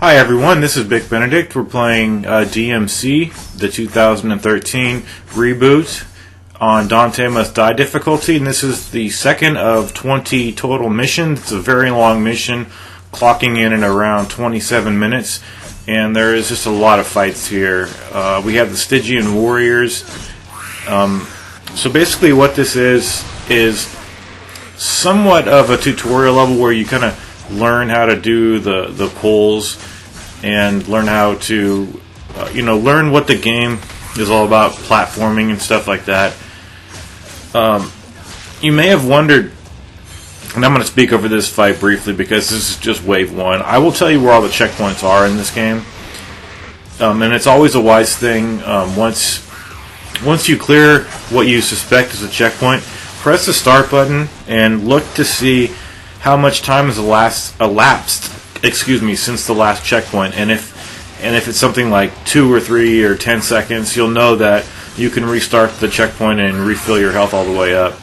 Hi everyone, this is Big Benedict. We're playing DmC, the 2013 reboot on Dante Must Die difficulty, and this is the second of 20 total missions. It's a very long mission, clocking in at around 27 minutes, and there is just a lot of fights here. We have the Stygian warriors. So basically what this is somewhat of a tutorial level where you kind of learn how to do the pulls and learn how to learn what the game is all about, platforming and stuff like that. You may have wondered, and I'm going to speak over this fight briefly because this is just wave one. I will tell you where all the checkpoints are in this game, and it's always a wise thing. Once you clear what you suspect is a checkpoint, press the start button and look to see how much time has elapsed since the last checkpoint, and if it's something like 2 or 3 or 10 seconds, you'll know that you can restart the checkpoint and refill your health all the way up.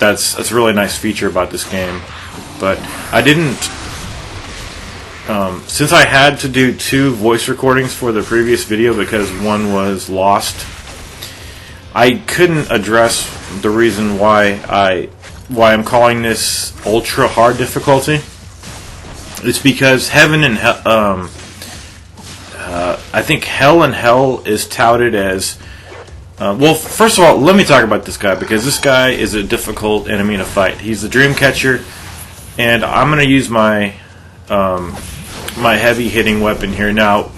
That's a really nice feature about this game. But I didn't, since I had to do 2 voice recordings for the previous video because one was lost, I couldn't address the reason why I'm calling this ultra hard difficulty. It's because heaven and hell, I think hell and hell is touted as, well, first of all, let me talk about this guy, because this guy is a difficult enemy to fight. He's the dream catcher, and I'm going to use my my heavy hitting weapon here. Now,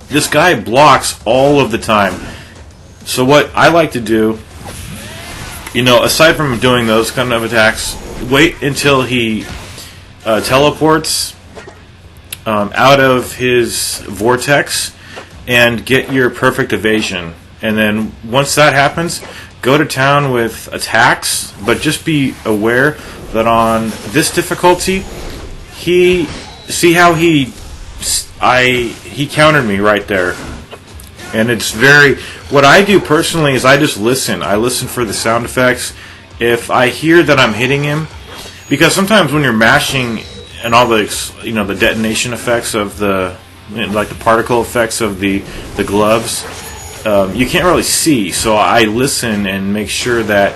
this guy blocks all of the time. So what I like to do, aside from doing those kind of attacks, wait until he teleports out of his vortex and get your perfect evasion. And then once that happens, go to town with attacks, but just be aware that on this difficulty, he countered me right there. And it's what I do personally is I just listen. I listen for the sound effects. If I hear that I'm hitting him, because sometimes when you're mashing and all the the detonation effects of like the particle effects of the gloves, you can't really see. So I listen and make sure that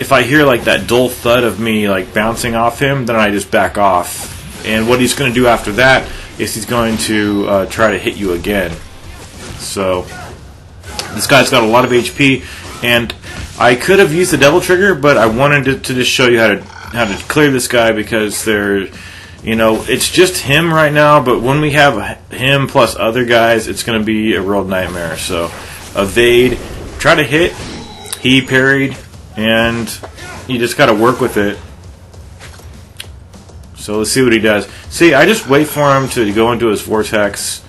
if I hear like that dull thud of me like bouncing off him, then I just back off. And what he's going to do after that is he's going to try to hit you again. So this guy's got a lot of HP, and I could have used the devil trigger, but I wanted to just show you how to clear this guy, because it's just him right now, but when we have him plus other guys, it's going to be a real nightmare. So evade, try to hit, he parried, and you just got to work with it. So let's see what he does. See, I just wait for him to go into his vortex,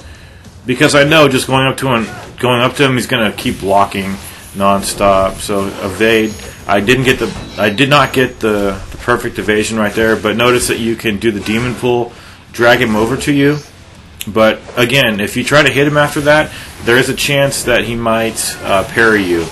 because I know just going up to him, he's going to keep blocking non-stop. So evade. I did not get the perfect evasion right there, but notice that you can do the demon pull, drag him over to you. But again, if you try to hit him after that, there is a chance that he might parry you.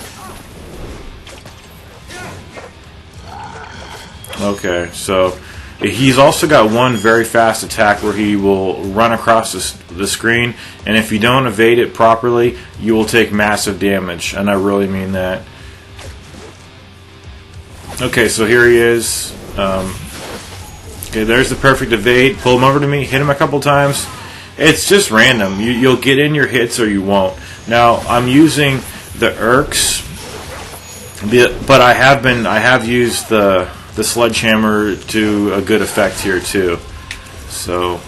Okay, so he's also got one very fast attack where he will run across the screen, and if you don't evade it properly, you will take massive damage, and I really mean that. Okay, so here he is. Okay, there's the perfect evade. Pull him over to me, hit him a couple times. It's just random. You'll get in your hits or you won't. Now, I'm using the Irks, but I have used the sledgehammer to a good effect here too. So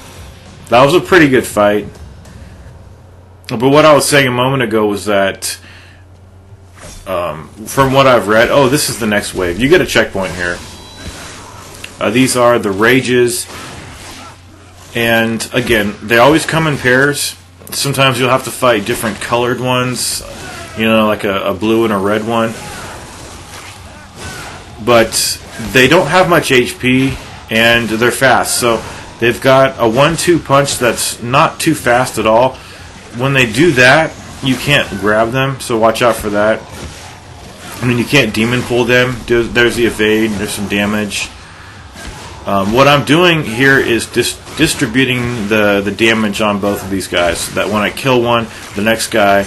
that was a pretty good fight. But what I was saying a moment ago was that from what I've read, this is the next wave. You get a checkpoint here. These are the rages, and again, they always come in pairs. Sometimes you'll have to fight different colored ones, like a blue and a red one. But they don't have much HP, and they're fast. So they've got a 1-2 punch that's not too fast at all. When they do that, you can't grab them, so watch out for that. I mean, you can't demon pull them. There's the evade. There's some damage. What I'm doing here is distributing the damage on both of these guys, so that when I kill one, the next guy,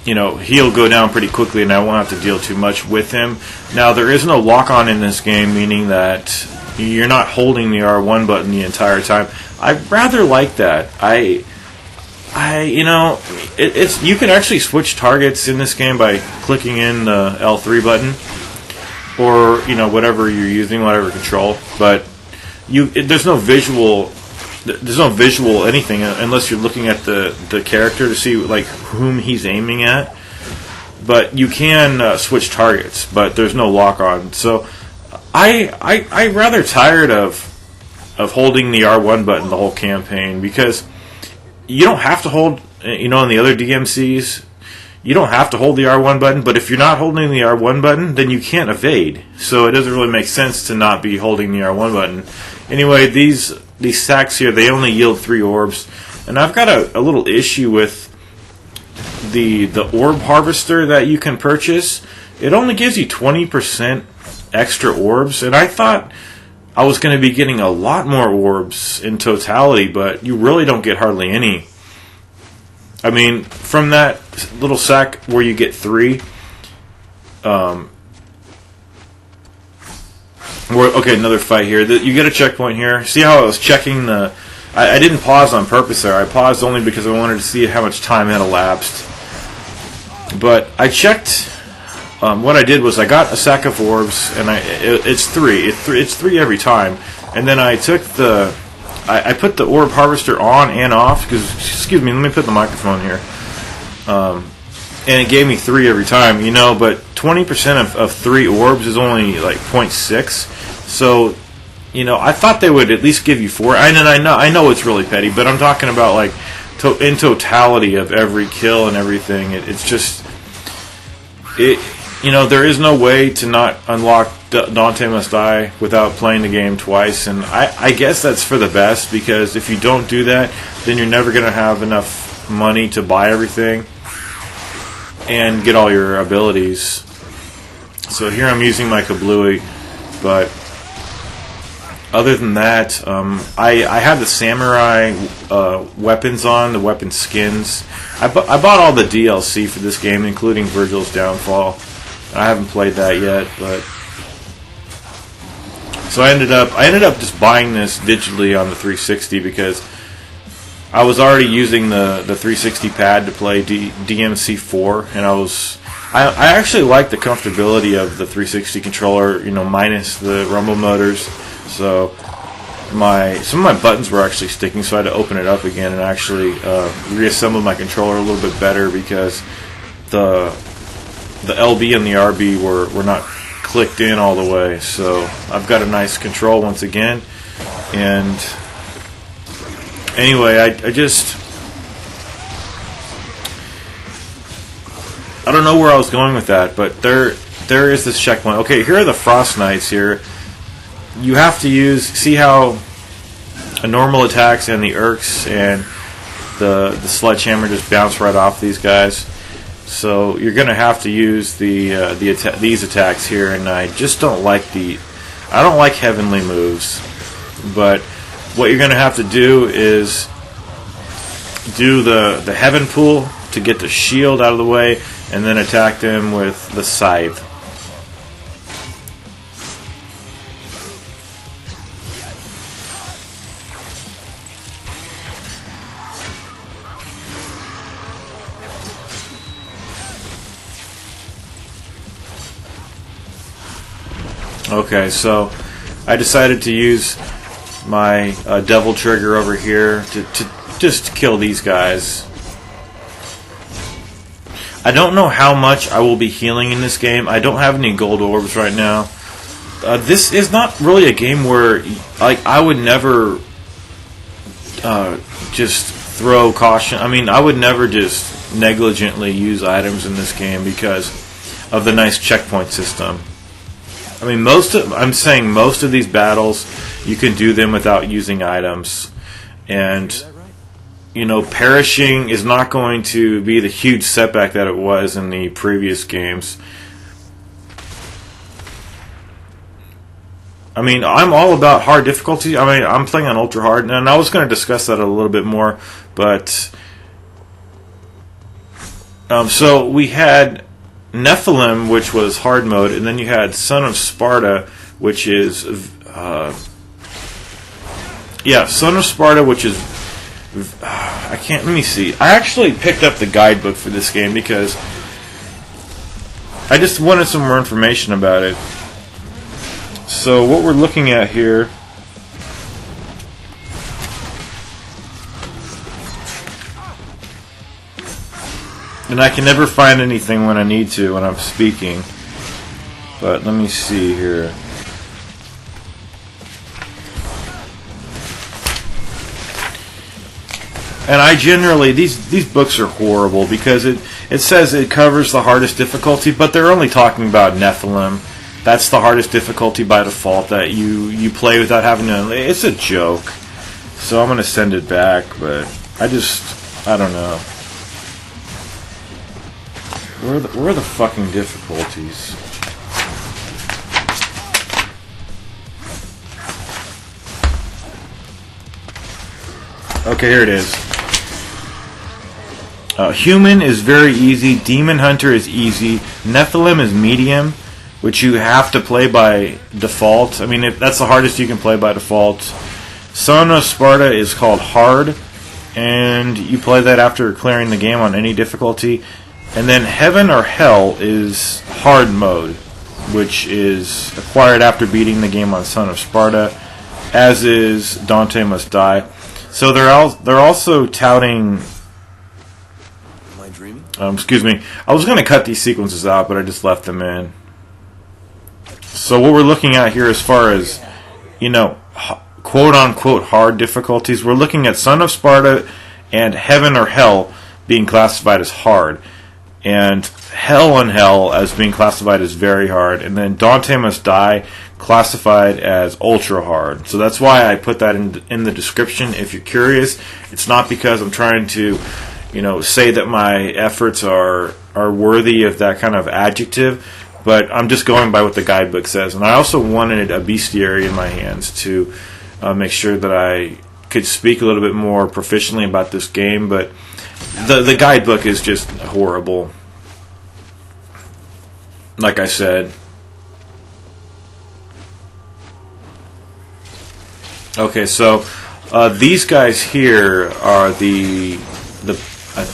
he'll go down pretty quickly, and I won't have to deal too much with him. Now, there is no lock-on in this game, meaning that you're not holding the R1 button the entire time. I rather like that. You can actually switch targets in this game by clicking in the L3 button, or whatever you're using, whatever control. But there's no visual anything unless you're looking at the character to see like whom he's aiming at. But you can switch targets, but there's no lock on. So I'm rather tired of holding the R1 button the whole campaign, because you don't have to hold, in the other DMCs, you don't have to hold the R1 button, but if you're not holding the R1 button, then you can't evade. So it doesn't really make sense to not be holding the R1 button. Anyway, these sacks here, they only yield 3 orbs, and I've got a little issue with the orb harvester that you can purchase. It only gives you 20% extra orbs, and I thought I was going to be getting a lot more orbs in totality, but you really don't get hardly any. I mean, from that little sack where you get 3, okay, another fight here. You get a checkpoint here. See how I was checking the... I didn't pause on purpose there. I paused only because I wanted to see how much time had elapsed. But I checked... what I did was I got a sack of orbs, and it's 3. It's 3 every time. And then I took I put the orb harvester on and off, because, excuse me, let me put the microphone here. And it gave me 3 every time, but 20% of 3 orbs is only like 0.6. So, I thought they would at least give you 4. And I know it's really petty, but I'm talking about like in totality of every kill and everything. It's just there is no way to not unlock Dante Must Die without playing the game twice, and I guess that's for the best, because if you don't do that, then you're never going to have enough money to buy everything and get all your abilities. So here I'm using my kablooey, but other than that, I have the samurai weapons on, the weapon skins. I bought all the DLC for this game, including Virgil's Downfall. I haven't played that yet, but so I ended up just buying this digitally on the 360, because I was already using the 360 pad to play DmC 4, and I actually like the comfortability of the 360 controller, minus the rumble motors. So some of my buttons were actually sticking, so I had to open it up again and actually reassemble my controller a little bit better, because the LB and the RB were not clicked in all the way. So I've got a nice control once again. And anyway, I don't know where I was going with that, but there is this checkpoint. Okay, here are the Frost Knights here. You have to see how a normal attacks and the Irks and the sledgehammer just bounce right off these guys. So you're going to have to use these attacks here, and I just don't like I don't like heavenly moves. But what you're going to have to do is do the heaven pool to get the shield out of the way, and then attack them with the scythe. Okay, so I decided to use my devil trigger over here to just kill these guys. I don't know how much I will be healing in this game. I don't have any gold orbs right now. This is not really a game where I would never just throw caution. I mean, I would never just negligently use items in this game because of the nice checkpoint system. I mean, I'm saying most of these battles, you can do them without using items. And, perishing is not going to be the huge setback that it was in the previous games. I mean, I'm all about hard difficulty. I mean, I'm playing on ultra hard, and I was going to discuss that a little bit more, but so we had Nephilim, which was hard mode, and then you had Son of Sparda, which is Son of Sparda, which is let me see. I actually picked up the guidebook for this game because I just wanted some more information about it. So what we're looking at here and I can never find anything when I need to when I'm speaking. But let me see here. And I generally, these books are horrible because it says it covers the hardest difficulty, but they're only talking about Nephilim. That's the hardest difficulty by default that you play without having to. It's a joke. So I'm going to send it back, but I don't know. Where are the fucking difficulties? Okay, here it is. Human is very easy. Demon Hunter is easy. Nephilim is medium, which you have to play by default. I mean, that's the hardest you can play by default. Son of Sparda is called hard, and you play that after clearing the game on any difficulty. And then Heaven or Hell is hard mode, which is acquired after beating the game on Son of Sparda, as is Dante Must Die. So they're also touting. Am I dreaming? Excuse me. I was going to cut these sequences out, but I just left them in. So what we're looking at here, as far as quote unquote hard difficulties, we're looking at Son of Sparda and Heaven or Hell being classified as hard, and Hell on Hell as being classified as very hard, and then Dante Must Die classified as ultra hard. So that's why I put that in the description. If you're curious, it's not because I'm trying to, say that my efforts are worthy of that kind of adjective, but I'm just going by what the guidebook says. And I also wanted a bestiary in my hands to make sure that I could speak a little bit more proficiently about this game, but the guidebook is just horrible. Like I said. Okay, so these guys here are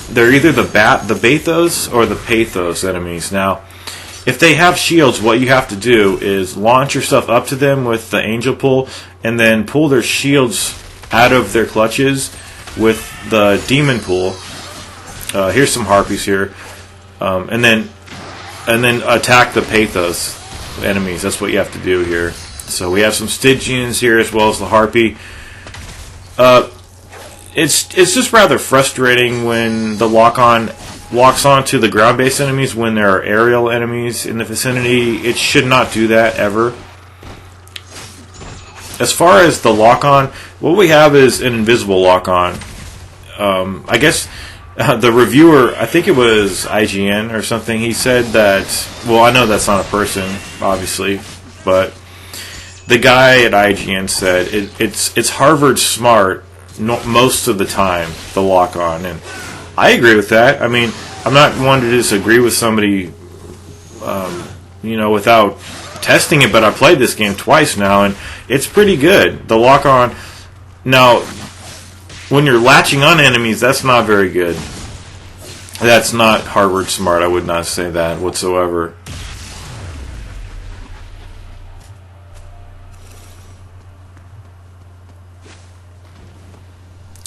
they're either the Pathos or the Pathos enemies. Now, if they have shields, what you have to do is launch yourself up to them with the angel pull, and then pull their shields out of their clutches with the demon pull. Here's some harpies here, and then attack the Pathos enemies. That's what you have to do here. So we have some Stygians here as well as the harpy. It's just rather frustrating when the lock-on locks onto the ground-based enemies when there are aerial enemies in the vicinity. It should not do that ever. As far as the lock-on, what we have is an invisible lock-on. I guess the reviewer, I think it was IGN or something, he said that, well, I know that's not a person, obviously, but the guy at IGN said it's Harvard smart most of the time, the lock-on, and I agree with that. I mean, I'm not one to disagree with somebody, without testing it, but I played this game twice now, and it's pretty good. The lock-on, now, when you're latching on enemies, that's not very good. That's not Harvard smart. I would not say that whatsoever.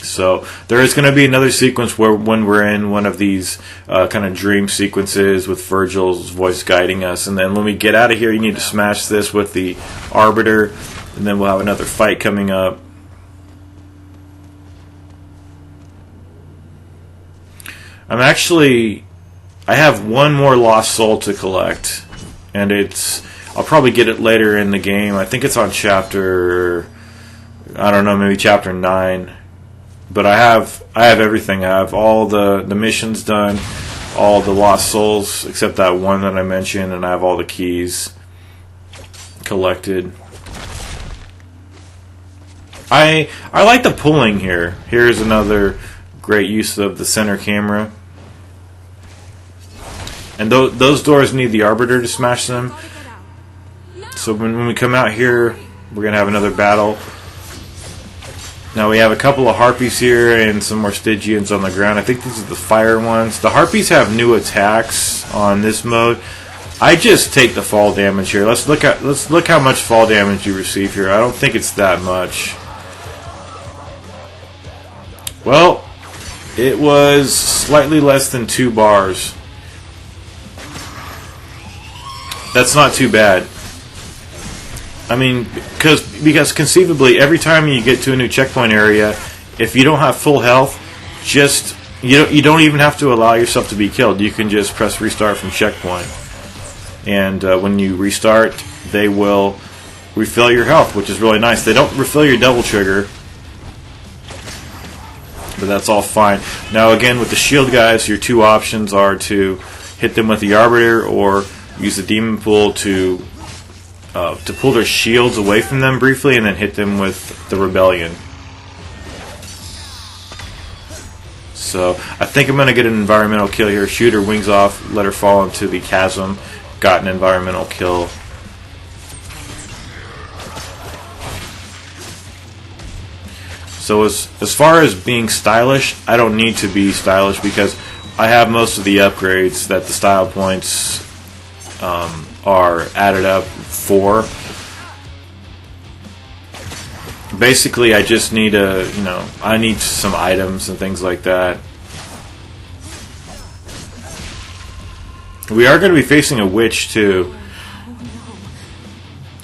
So there is going to be another sequence when we're in one of these kind of dream sequences with Virgil's voice guiding us, and then when we get out of here, you need to smash this with the Arbiter, and then we'll have another fight coming up. I have one more lost soul to collect, and I'll probably get it later in the game. I think it's on chapter, I don't know, maybe chapter 9. But I have everything. I have all the missions done, all the lost souls except that one that I mentioned, and I have all the keys collected. I like the pulling here. Here's another great use of the center camera. And those doors need the Arbiter to smash them. So when we come out here, we're going to have another battle. Now we have a couple of Harpies here and some more Stygians on the ground. I think these are the fire ones. The Harpies have new attacks on this mode. I just take the fall damage here. Let's look how much fall damage you receive here. I don't think it's that much. Well, it was slightly less than 2 bars. That's not too bad. I mean, because conceivably, every time you get to a new checkpoint area, if you don't have full health, you don't even have to allow yourself to be killed. You can just press restart from checkpoint, and when you restart, they will refill your health, which is really nice. They don't refill your double trigger, but that's all fine. Now, again, with the shield guys, your 2 options are to hit them with the Arbiter or use the Demon Pool to pull their shields away from them briefly and then hit them with the Rebellion. So I think I'm going to get an environmental kill here. Shoot her wings off, let her fall into the chasm. Got an environmental kill. So as far as being stylish, I don't need to be stylish because I have most of the upgrades that the style points are added up for. Basically, I just need I need some items and things like that. We are going to be facing a witch too,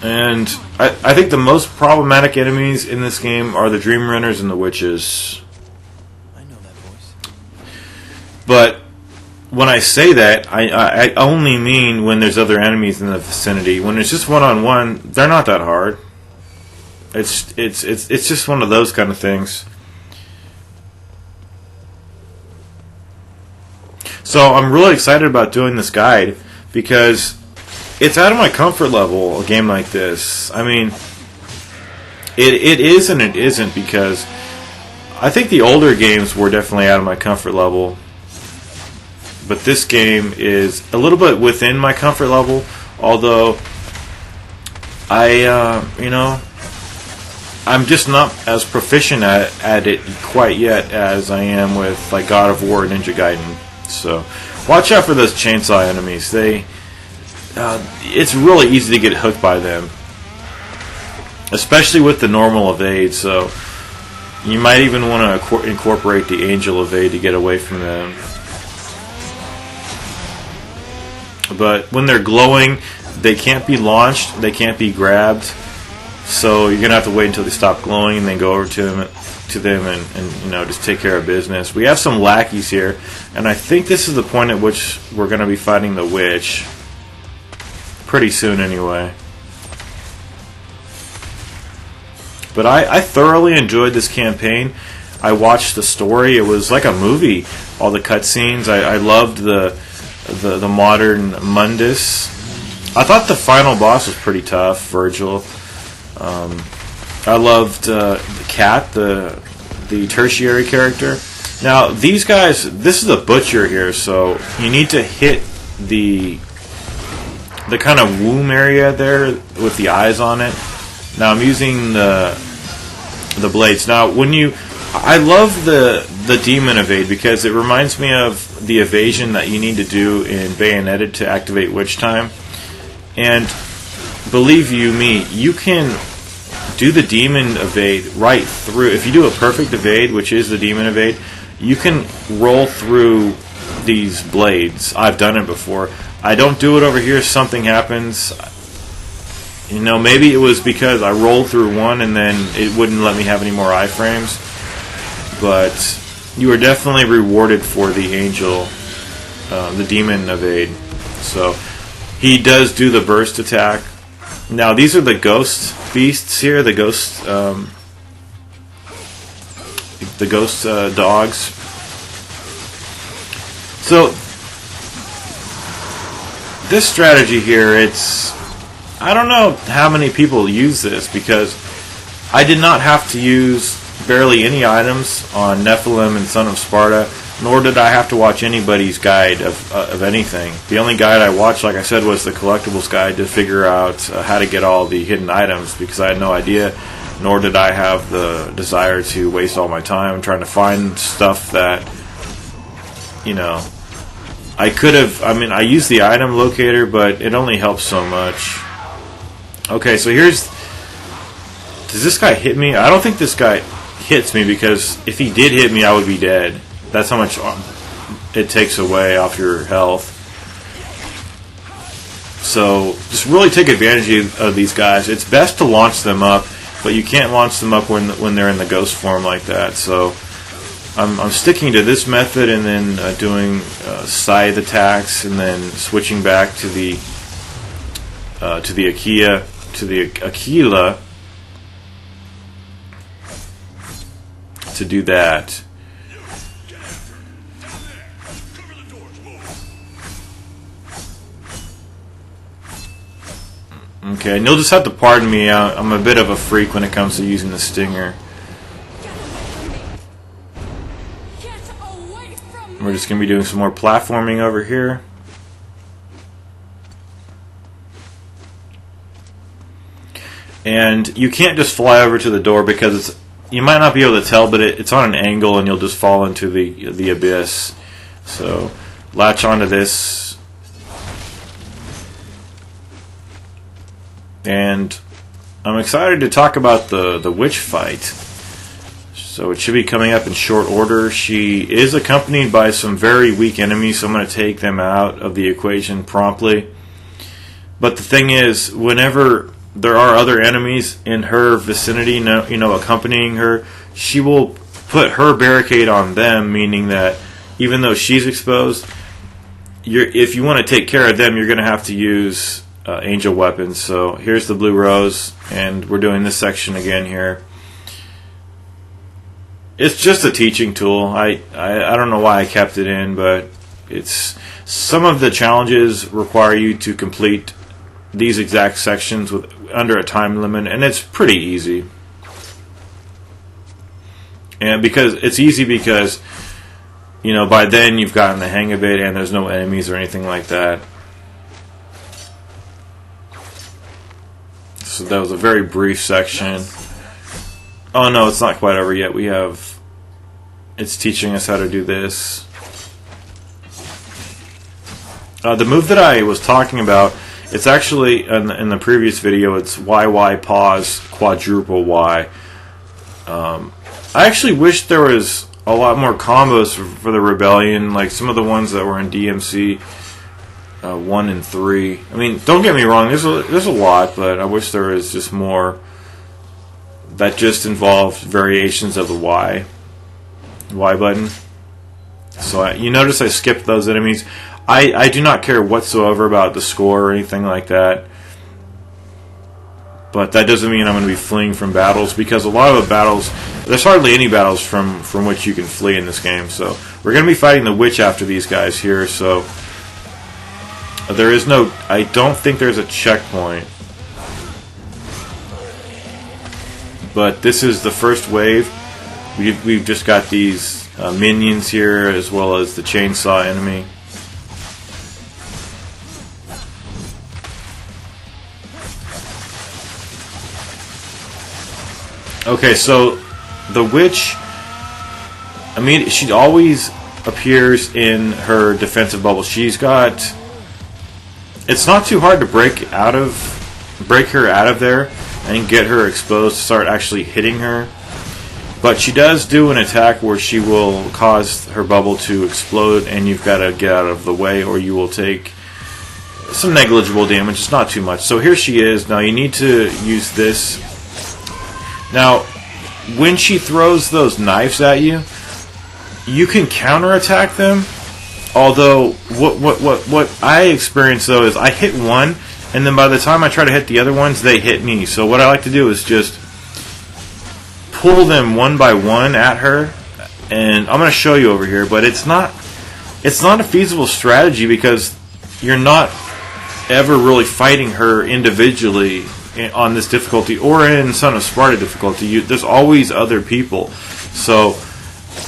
and I think the most problematic enemies in this game are the Dream Runners and the witches. I know that voice. But when I say that, I only mean when there's other enemies in the vicinity. When it's just one-on-one, they're not that hard. It's just one of those kind of things. So I'm really excited about doing this guide because it's out of my comfort level, a game like this. I mean, it is and it isn't, because I think the older games were definitely out of my comfort level. But this game is a little bit within my comfort level, although I'm just not as proficient at it quite yet as I am with like God of War and Ninja Gaiden. So watch out for those chainsaw enemies. It's really easy to get hooked by them, especially with the normal evade. So you might even want to incorporate the angel evade to get away from them. But when they're glowing, they can't be launched, they can't be grabbed. So you're gonna have to wait until they stop glowing and then go over to them and just take care of business. We have some lackeys here, and I think this is the point at which we're gonna be fighting the witch. Pretty soon anyway. But I thoroughly enjoyed this campaign. I watched the story. It was like a movie. All the cutscenes. I loved the modern Mundus. I thought the final boss was pretty tough, Virgil. I loved the cat, the tertiary character. Now these guys, this is a butcher here, so you need to hit the kind of womb area there with the eyes on it. Now I'm using the blades. Now I love the demon evade because it reminds me of the evasion that you need to do in Bayonetta to activate Witch Time. And believe you me, you can do the demon evade right through. If you do a perfect evade, which is the demon evade, you can roll through these blades. I've done it before. I don't do it over here. Something happens. Maybe it was because I rolled through one and then it wouldn't let me have any more iframes. But you are definitely rewarded for the angel, the demon evade. So he does do the burst attack. Now these are the ghost beasts here, the ghost dogs. So this strategy here, I don't know how many people use this, because I did not have to use barely any items on Nephilim and Son of Sparda, nor did I have to watch anybody's guide of anything. The only guide I watched, like I said, was the collectibles guide to figure out how to get all the hidden items, because I had no idea, nor did I have the desire to waste all my time trying to find stuff that, you know, I could have. I mean, I used the item locator, but it only helps so much. Okay, so here's... Does this guy hit me? I don't think this guy hits me, because if he did hit me, I would be dead. That's how much it takes away off your health. So just really take advantage of these guys. It's best to launch them up, but you can't launch them up when they're in the ghost form like that. So I'm sticking to this method, and then doing scythe attacks, and then switching back to the Aquila to do that. Okay, and you'll just have to pardon me. I'm a bit of a freak when it comes to using the stinger. We're just going to be doing some more platforming over here. And you can't just fly over to the door, because you might not be able to tell, but it's on an angle, and you'll just fall into the abyss. So latch onto this. And I'm excited to talk about the witch fight. So it should be coming up in short order. She is accompanied by some very weak enemies, so I'm going to take them out of the equation promptly. But the thing is, whenever there are other enemies in her vicinity, accompanying her, she will put her barricade on them, meaning that even though she's exposed, if you want to take care of them, you're going to have to use angel weapons. So here's the blue rose, and we're doing this section again here. It's just a teaching tool. I don't know why I kept it in, but it's some of the challenges require you to complete these exact sections with under a time limit, and it's pretty easy. And because it's easy because by then you've gotten the hang of it, and there's no enemies or anything like that. So that was a very brief section. Oh no, it's not quite over yet. It's teaching us how to do this. The move that I was talking about, it's actually in the previous video. It's YY pause quadruple Y. I actually wish there was a lot more combos for the Rebellion, like some of the ones that were in DmC 1 and 3. I mean, don't get me wrong. There's a lot, but I wish there was just more that just involved variations of the Y button. So you notice I skipped those enemies. I do not care whatsoever about the score or anything like that. But that doesn't mean I'm going to be fleeing from battles, because a lot of the battles, there's hardly any battles from which you can flee in this game. So we're going to be fighting the witch after these guys here. So there is no, I don't think there's a checkpoint. But this is the first wave. We've just got these minions here, as well as the chainsaw enemy. Okay, so the witch, she always appears in her defensive bubble. She's got, it's not too hard to break her out of there and get her exposed to start actually hitting her. But she does do an attack where she will cause her bubble to explode, and you've got to get out of the way, or you will take some negligible damage. It's not too much. So here she is. Now you need to use this. Now, when she throws those knives at you, you can counterattack them. Although what I experience though is I hit one, and then by the time I try to hit the other ones, they hit me. So what I like to do is just pull them one by one at her, and I'm going to show you over here. But it's not a feasible strategy, because you're not ever really fighting her individually on this difficulty or in Son of Sparda difficulty, there's always other people. So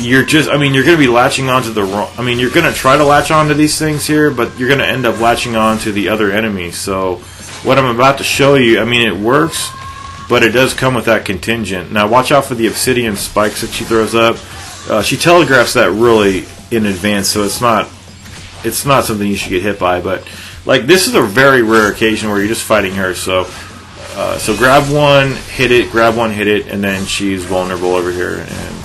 you're just, I mean, you're going to be latching onto the wrong, I mean, you're going to try to latch onto these things here, but you're going to end up latching on to the other enemy. So what I'm about to show you, I mean, it works, but it does come with that contingent. Now watch out for the obsidian spikes that she throws up. She telegraphs that really in advance, so it's not something you should get hit by. But like, this is a very rare occasion where you're just fighting her. So grab one, hit it, grab one, hit it, and then she's vulnerable over here. And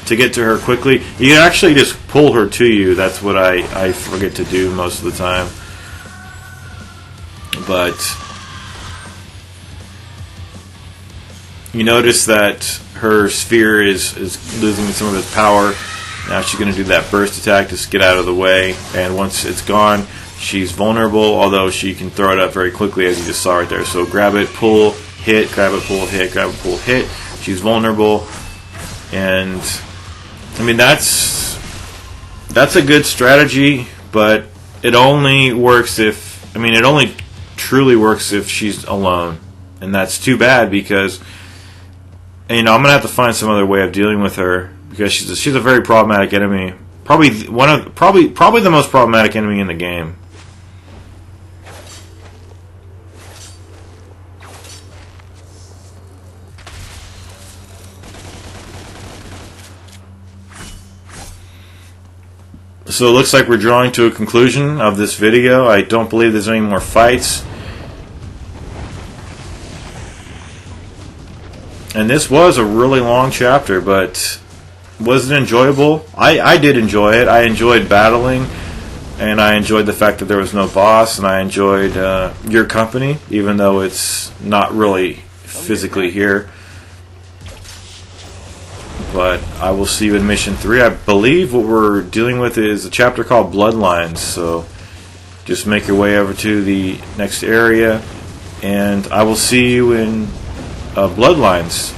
to get to her quickly, you can actually just pull her to you. That's what I forget to do most of the time. But you notice that her sphere is losing some of its power. Now she's going to do that burst attack to get out of the way, and once it's gone, she's vulnerable, although she can throw it up very quickly, as you just saw right there. So grab it, pull, hit, grab it, pull, hit, grab it, pull, hit. She's vulnerable, and I mean, that's a good strategy, but it only works if, I mean, it only truly works if she's alone, and that's too bad because, you know, I'm gonna have to find some other way of dealing with her because she's a very problematic enemy. Probably the most problematic enemy in the game. So it looks like we're drawing to a conclusion of this video. I don't believe there's any more fights. And this was a really long chapter, but was it enjoyable? I did enjoy it. I enjoyed battling, and I enjoyed the fact that there was no boss, and I enjoyed your company, even though it's not really physically here. But I will see you in Mission 3. I believe what we're dealing with is a chapter called Bloodlines, so just make your way over to the next area, and I will see you in Bloodlines.